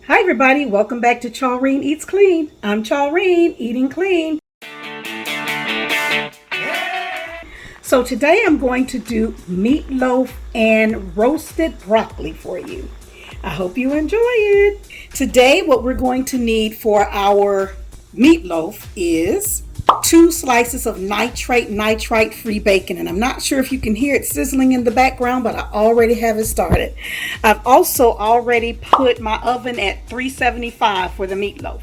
Hi everybody, welcome back to Charlene Eats Clean. I'm Charlene, eating clean. So today I'm going to do meatloaf and roasted broccoli for you. I hope you enjoy it. Today what we're going to need for our meatloaf is 2 slices of nitrate free bacon, and I'm not sure if you can hear it sizzling in the background, but I already have it started. I've also already put my oven at 375 for the meatloaf.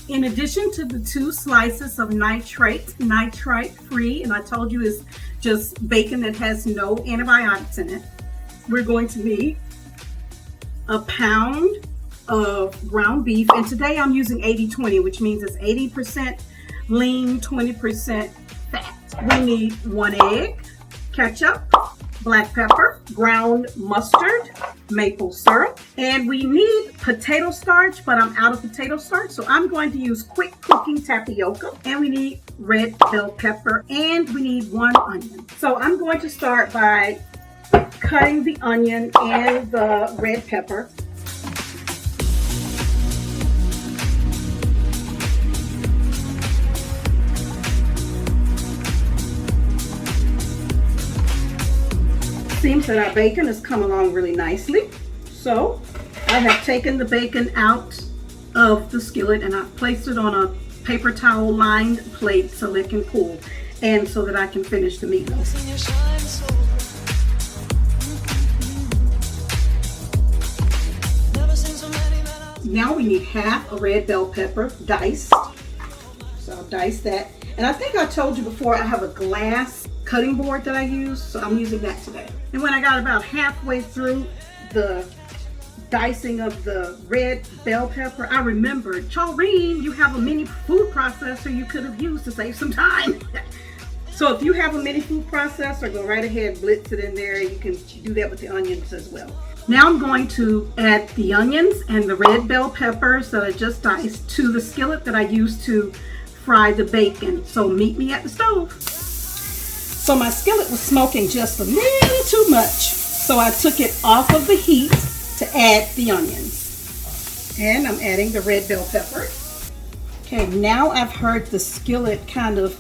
In addition to the 2 slices of nitrate free, and I told you it's just bacon that has no antibiotics in it, we're going to need a pound of ground beef, and today I'm using 80-20, which means it's 80% lean, 20% fat. We need 1 egg, ketchup, black pepper, ground mustard, maple syrup, and we need potato starch, but I'm out of potato starch, so I'm going to use quick cooking tapioca, and we need red bell pepper, and we need 1 onion. So I'm going to start by cutting the onion and the red pepper. Seems that our bacon has come along really nicely. So I have taken the bacon out of the skillet and I've placed it on a paper towel lined plate so it can cool and so that I can finish the meatloaf. Now we need half a red bell pepper diced. So I'll dice that. And I think I told you before I have a glass cutting board that I use, so I'm using that today. And when I got about halfway through the dicing of the red bell pepper, I remembered, Charlene, you have a mini food processor you could have used to save some time. So if you have a mini food processor, go right ahead, blitz it in there. You can do that with the onions as well. Now I'm going to add the onions and the red bell peppers that I just diced to the skillet that I used to fry the bacon. So meet me at the stove. So my skillet was smoking just a little too much, so I took it off of the heat to add the onions. And I'm adding the red bell pepper. Okay, now I've heard the skillet kind of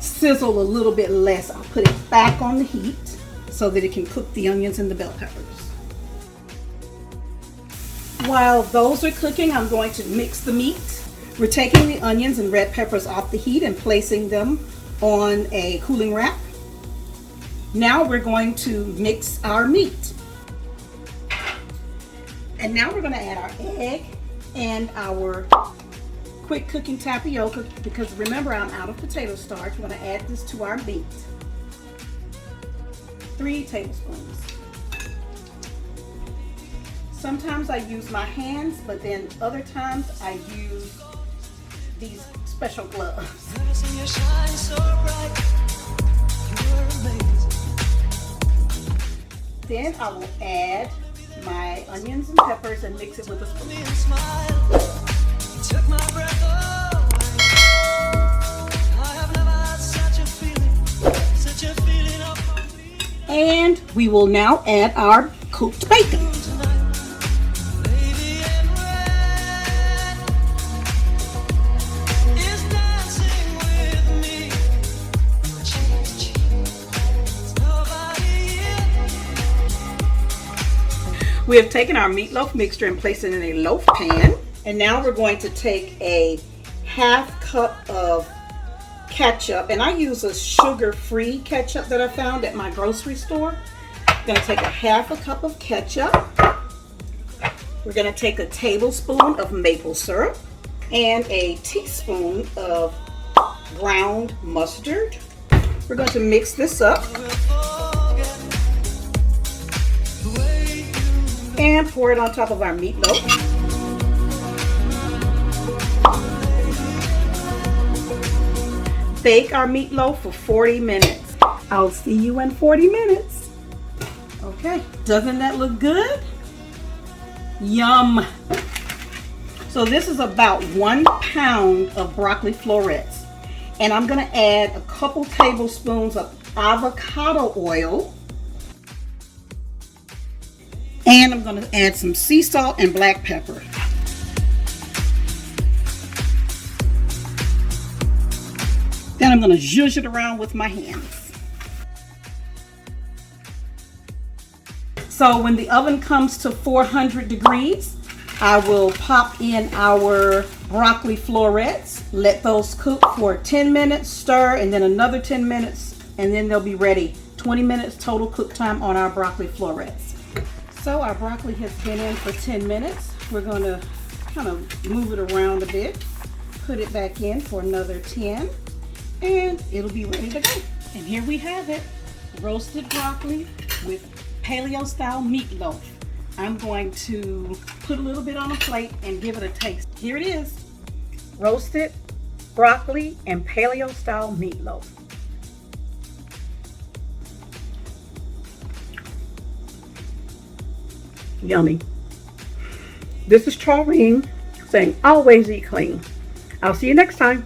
sizzle a little bit less. I'll put it back on the heat so that it can cook the onions and the bell peppers. While those are cooking, I'm going to mix the meat. We're taking the onions and red peppers off the heat and placing them on a cooling rack. Now we're going to mix our meat. And now we're going to add our egg and our quick cooking tapioca, because remember I'm out of potato starch. We're going to add this to our meat. 3 tablespoons. Sometimes I use my hands, but then other times I use these special gloves. Then I will add my onions and peppers and mix it with a spoon. And we will now add our cooked bacon. We have taken our meatloaf mixture and placed it in a loaf pan. And now we're going to take a half cup of ketchup. And I use a sugar-free ketchup that I found at my grocery store. I'm going to take a half a cup of ketchup. We're going to take a tablespoon of maple syrup and a teaspoon of ground mustard. We're going to mix this up and pour it on top of our meatloaf. Bake our meatloaf for 40 minutes. I'll see you in 40 minutes. Okay, doesn't that look good? Yum. So this is about 1 pound of broccoli florets. And I'm gonna add a couple tablespoons of avocado oil And I'm going to add some sea salt and black pepper. Then I'm going to zhuzh it around with my hands. So when the oven comes to 400 degrees, I will pop in our broccoli florets. Let those cook for 10 minutes, stir, and then another 10 minutes, and then they'll be ready. 20 minutes total cook time on our broccoli florets. So our broccoli has been in for 10 minutes. We're going to kind of move it around a bit, put it back in for another 10, and it'll be ready to go. And here we have it, roasted broccoli with paleo style meatloaf. I'm going to put a little bit on a plate and give it a taste. Here it is, roasted broccoli and paleo style meatloaf. Yummy. This is Charlene saying always eat clean. I'll see you next time.